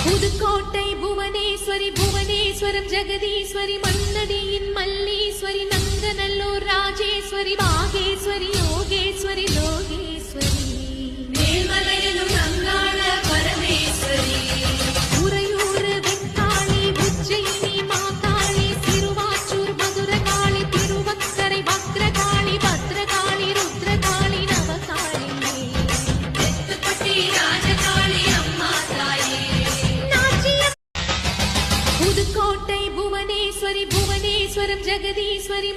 புதுக்கோட்டை புவனேஸ்வரி புவனேஸ்வரம் ஜெகதீஸ்வரி மன்னடியின் மல்லீஸ்வரி நங்கநல்லூர் ராஜேஸ்வரி பாகேஸ்வரி யோகேஸ்வரி லோகேஸ்வரி மேல்மலையிலும் அங்காள பரமேஸ்வரி உறையூர் வெக்காளி உஜ்ஜயினி மாகாளி திருவாச்சூர் மதுரகாளி திருவக்கரை பக்ரகாளி பத்ரகாளி ருத்ரகாளி நவகாளி தெத்துப்பட்டி ராஜகாளி அம்மா தாயே புதுக்கோட்டை புவனேஸ்வரி புவனேஸ்வரம் ஜெகதீஸ்வரி